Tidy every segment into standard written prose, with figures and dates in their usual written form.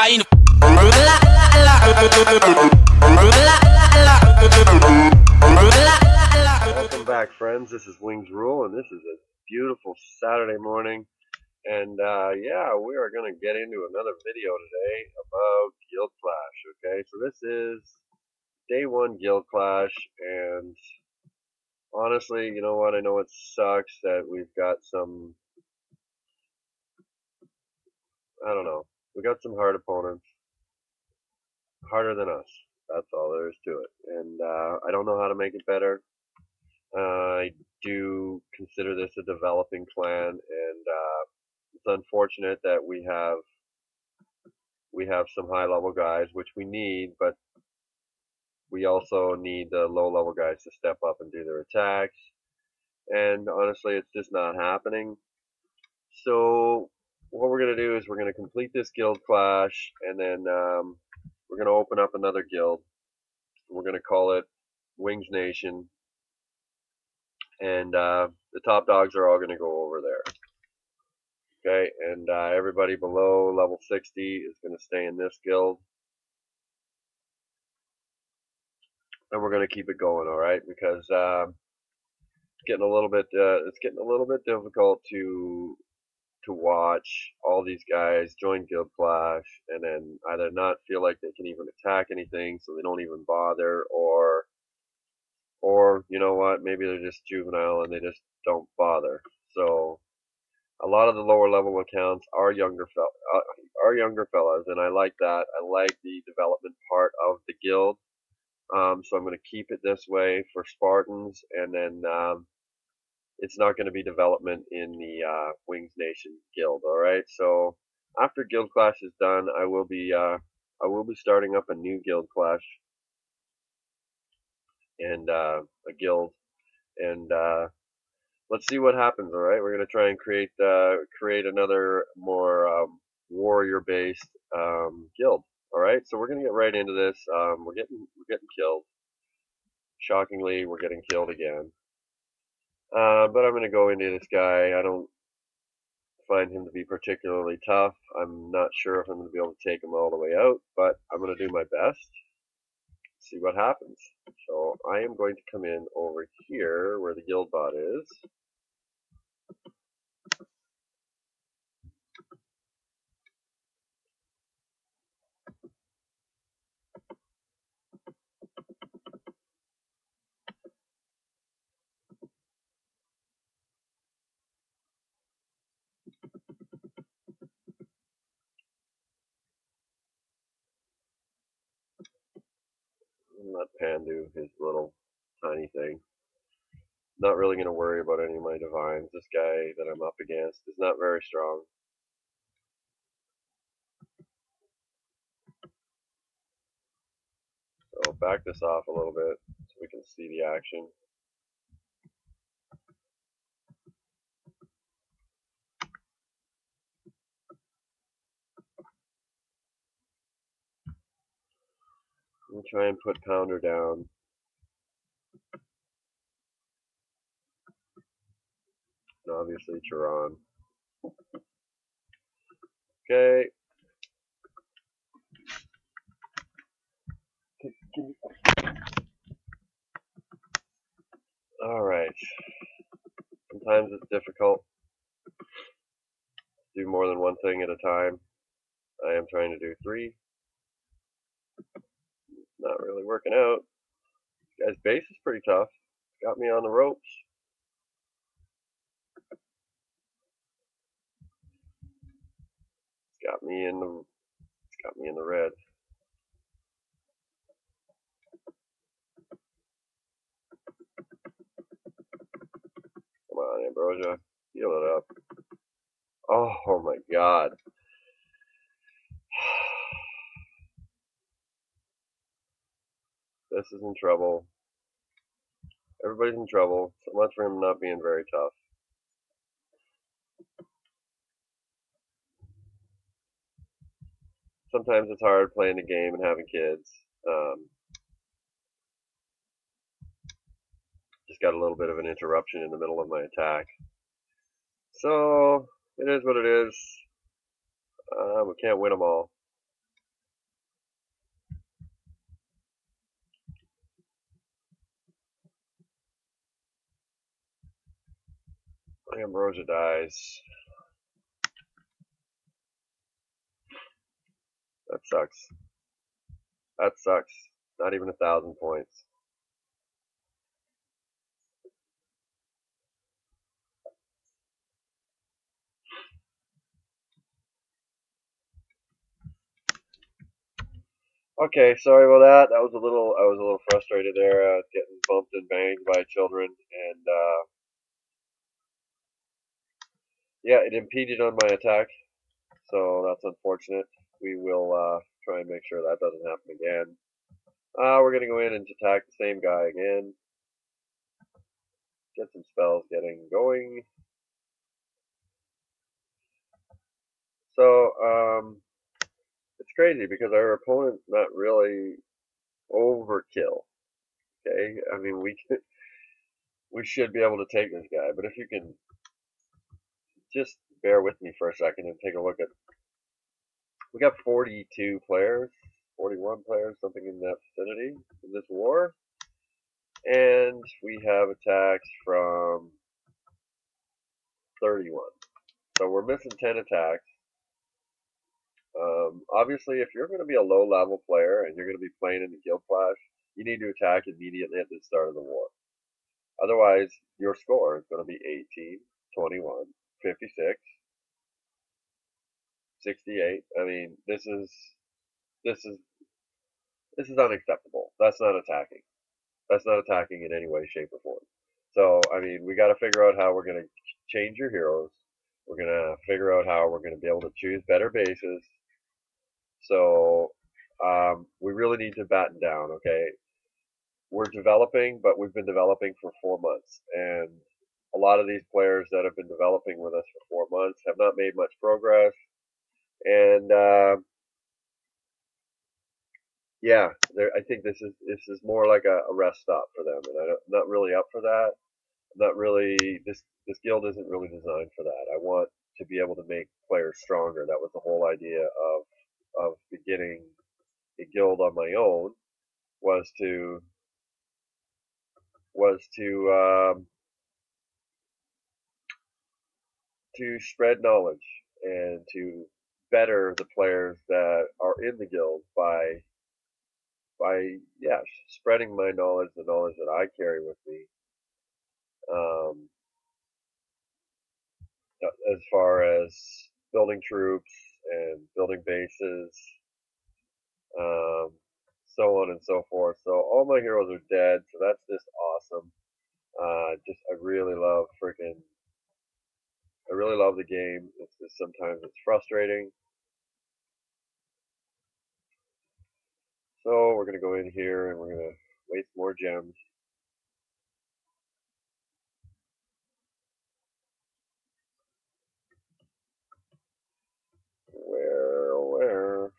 caindo. Welcome back, friends. This is Wings Rule, and this is a beautiful Saturday morning. And yeah, we are going to get into another video today about Guild Clash. Okay, so this is day one Guild Clash, and honestly, you know what? I know it sucks that we've got some, I don't know, we got some hard opponents, harder than us. That's all there is to it. And I don't know how to make it better. I do consider this a developing clan, and it's unfortunate that we have some high level guys, which we need, but we also need the low level guys to step up and do their attacks. And honestly, it's just not happening. So what we're going to do is we're going to complete this guild clash, and then we're going to open up another guild. We're going to call it Wings Nation, and the top dogs are all going to go over there. Okay, and everybody below level 60 is going to stay in this guild, and we're going to keep it going. All right, because it's getting a little bit difficult to watch all these guys join Guild Clash and then either not feel like they can even attack anything, so they don't even bother, or you know what, maybe they're just juvenile and they just don't bother. So a lot of the lower level accounts are younger fellas, and I like that. I like the development part of the guild. So I'm going to keep it this way for Spartans, and then it's not going to be development in the Wings Nation guild. All right. So after Guild Clash is done, I will be starting up a new Guild Clash and a guild, and let's see what happens. All right, we're going to try and create another more warrior-based guild. All right, so we're going to get right into this. We're getting killed. Shockingly, we're getting killed again. But I'm going to go into this guy. I don't find him to be particularly tough. I'm not sure if I'm going to be able to take him all the way out, but I'm going to do my best. See what happens. So I am going to come in over here where the guild bot is. Let Pan do his little tiny thing. Not really going to worry about any of my divines. This guy that I'm up against is not very strong. So back this off a little bit so we can see the action. We'll try and put Pounder down. And obviously Chiron. Okay. Alright. Sometimes it's difficult to do more than one thing at a time. I am trying to do 3. Not really working out. This guy's base is pretty tough. Got me on the ropes. It's got me in the red. Come on, Ambrosia. Heal it up. Oh my god. This is in trouble. Everybody's in trouble. So much for him not being very tough. Sometimes it's hard playing the game and having kids. Just got a little bit of an interruption in the middle of my attack. So, it is what it is. We can't win them all. Ambrosia dies. That sucks. That sucks. Not even 1,000 points. Okay, sorry about that. I was a little frustrated there, getting bumped and banged by children, and yeah, it impeded on my attack, so that's unfortunate. We will try and make sure that doesn't happen again. We're gonna go in and attack the same guy again. Get some spells getting going. So it's crazy because our opponent's not really overkill. Okay, I mean we should be able to take this guy, but if you can just bear with me for a second and take a look at, we got 42 players, 41 players, something in that vicinity in this war, and we have attacks from 31. So we're missing 10 attacks. Obviously, if you're going to be a low-level player and you're going to be playing in the guild clash, you need to attack immediately at the start of the war. Otherwise, your score is going to be 18, 21, 56, 68. I mean, this is this is unacceptable. That's not attacking. That's not attacking in any way, shape, or form. So, I mean, we got to figure out how we're going to change your heroes. We're going to figure out how we're going to be able to choose better bases. So, we really need to batten down, okay? We're developing, but we've been developing for 4 months. And a lot of these players that have been developing with us for 4 months have not made much progress. And, yeah, I think this is more like a rest stop for them, and I'm not really up for that. I'm not really this guild isn't really designed for that. I want to be able to make players stronger. That was the whole idea of beginning a guild on my own, was to to spread knowledge and to better the players that are in the guild by yeah, spreading my knowledge, the knowledge that I carry with me, um, as far as building troops and building bases, um, so on and so forth. So all my heroes are dead, so that's just awesome. Just I really love the game. It's just sometimes it's frustrating. So we're gonna go in here and we're gonna waste more gems. Where?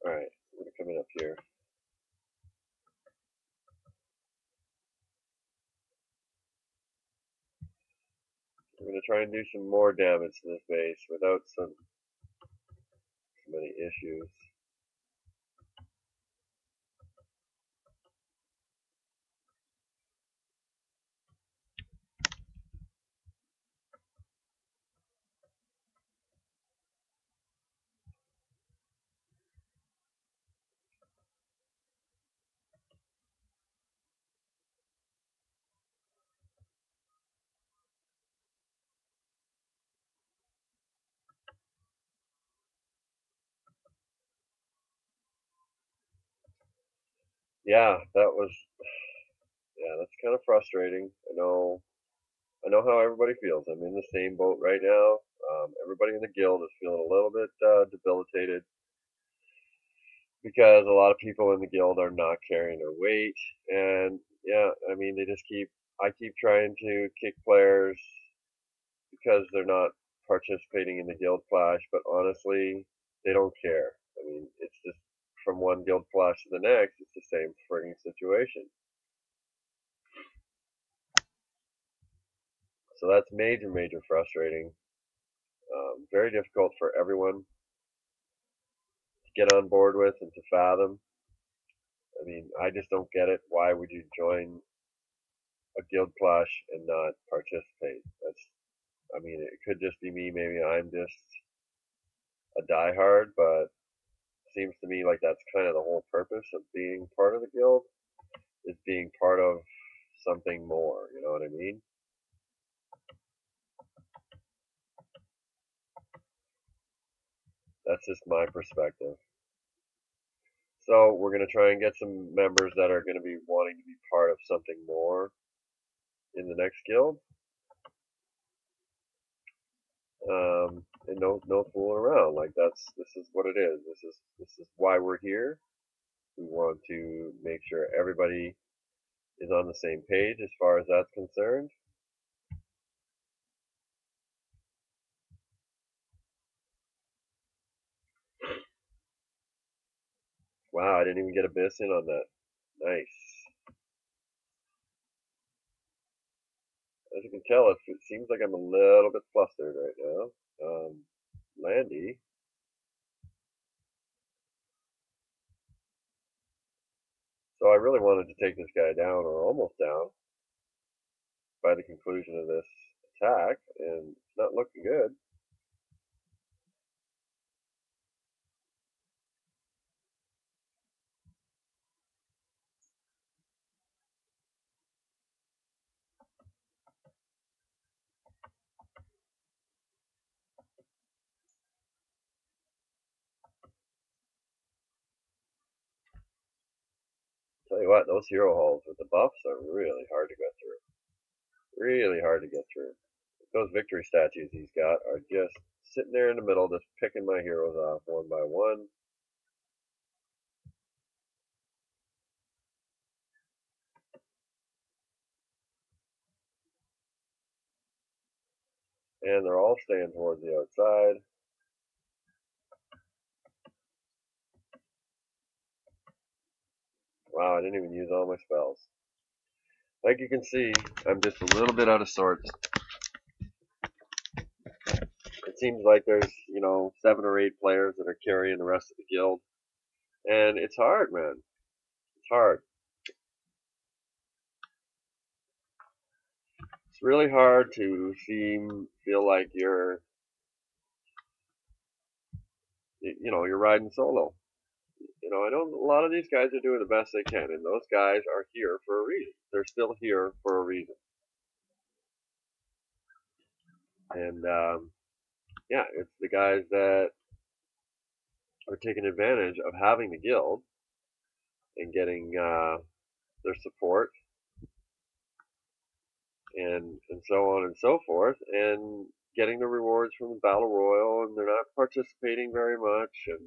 Alright, we're gonna come in up here. We're gonna try and do some more damage to this base without so many issues. Yeah, that's kind of frustrating. I know how everybody feels. I'm in the same boat right now. Everybody in the guild is feeling a little bit debilitated because a lot of people in the guild are not carrying their weight, and yeah, I mean I keep trying to kick players because they're not participating in the guild clash, but honestly, they don't care. I mean, it's just from one guild clash to the next, it's the same frigging situation. So that's major, major frustrating. Very difficult for everyone to get on board with and to fathom. I mean, I just don't get it. Why would you join a guild clash and not participate. I mean, it could just be me. Maybe I'm just a diehard, but it seems to me like that's kind of the whole purpose of being part of the guild, is being part of something more. You know what I mean? That's just my perspective. So we're going to try and get some members that are going to be wanting to be part of something more in the next guild. And no fooling around. Like this is what it is. This is why we're here. We want to make sure everybody is on the same page as far as that's concerned. Wow, I didn't even get a biss in on that. Nice. As you can tell, it seems like I'm a little bit flustered right now. Landy. So I really wanted to take this guy down, or almost down, by the conclusion of this attack, and it's not looking good. Tell you what, those hero halls with the buffs are really hard to get through. Really hard to get through. Those victory statues he's got are just sitting there in the middle, just picking my heroes off one by one. And they're all staying towards the outside. Wow, I didn't even use all my spells. Like you can see, I'm just a little bit out of sorts. It seems like there's, 7 or 8 players that are carrying the rest of the guild. And it's hard, man. It's hard. It's really hard to feel like you're riding solo. I know a lot of these guys are doing the best they can, and those guys are here for a reason. They're still here for a reason. And yeah, it's the guys that are taking advantage of having the guild and getting their support and so on and so forth, and getting the rewards from the battle royal, and they're not participating very much. And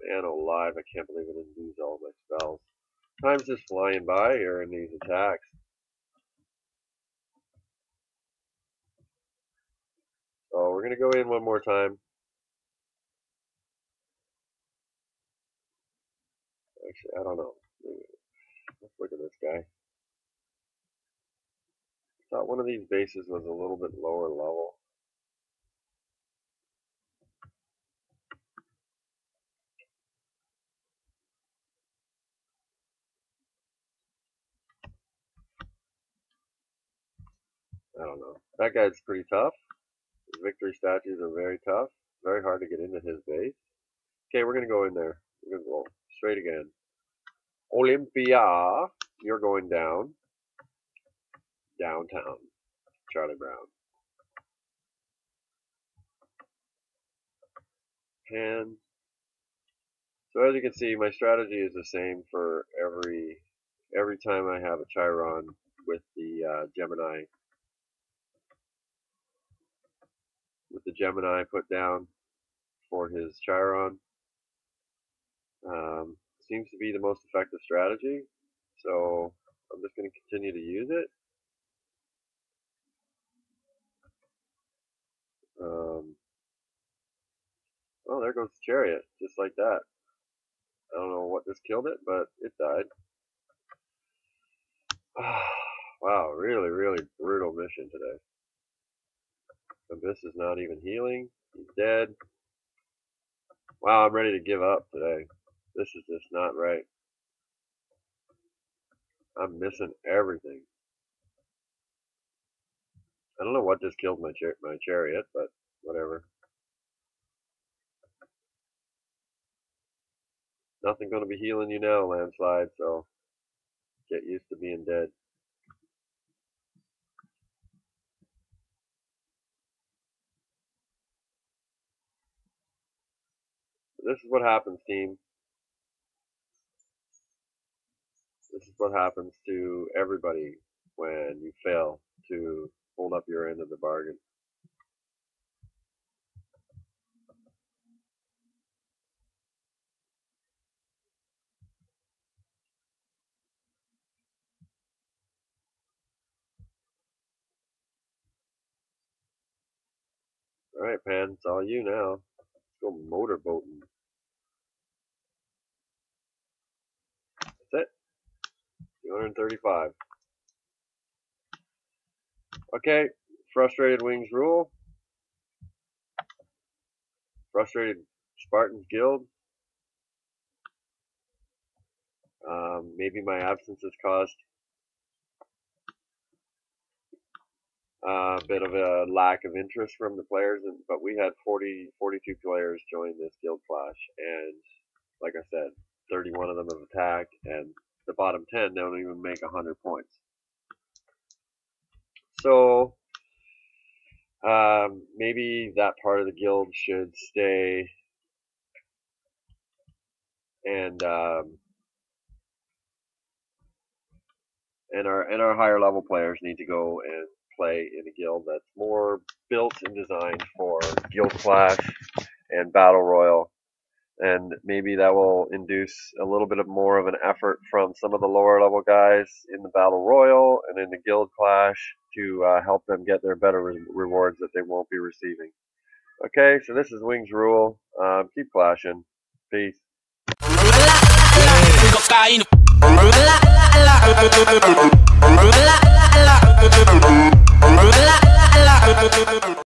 man alive, I can't believe I didn't use all my spells. Time's just flying by here in these attacks. So we're gonna go in one more time. Actually, I don't know. Let's look at this guy. I thought one of these bases was a little bit lower level. I don't know. That guy's pretty tough. His victory statues are very tough. Very hard to get into his base. Okay, we're gonna go in there. We're gonna go straight again. Olympia, you're going down. Downtown. Charlie Brown. And so as you can see, my strategy is the same for every time I have a Chiron with the Gemini put down for his Chiron. Seems to be the most effective strategy. So I'm just going to continue to use it. Oh, there goes the chariot, just like that. I don't know what just killed it, but it died. Wow, really, really brutal mission today. Abyss is not even healing. He's dead. Wow, I'm ready to give up today. This is just not right. I'm missing everything. I don't know what just killed my chariot, but whatever. Nothing going to be healing you now, landslide, so get used to being dead. This is what happens, team. This is what happens to everybody when you fail to hold up your end of the bargain. Alright, Pan, it's all you now. Let's go motorboating. That's it. 235. Okay, Frustrated Wings rule. Frustrated Spartans Guild. Maybe my absence has caused a bit of a lack of interest from the players, but we had 42 players join this guild clash, and like I said, 31 of them have attacked, and the bottom 10 don't even make 100 points. So maybe that part of the guild should stay, and our higher level players need to go and play in a guild that's more built and designed for guild clash and battle royal, and maybe that will induce a little bit of more of an effort from some of the lower level guys in the battle royal and in the guild clash to help them get their better rewards that they won't be receiving. Okay, so this is Wings rule. Keep clashing. Peace.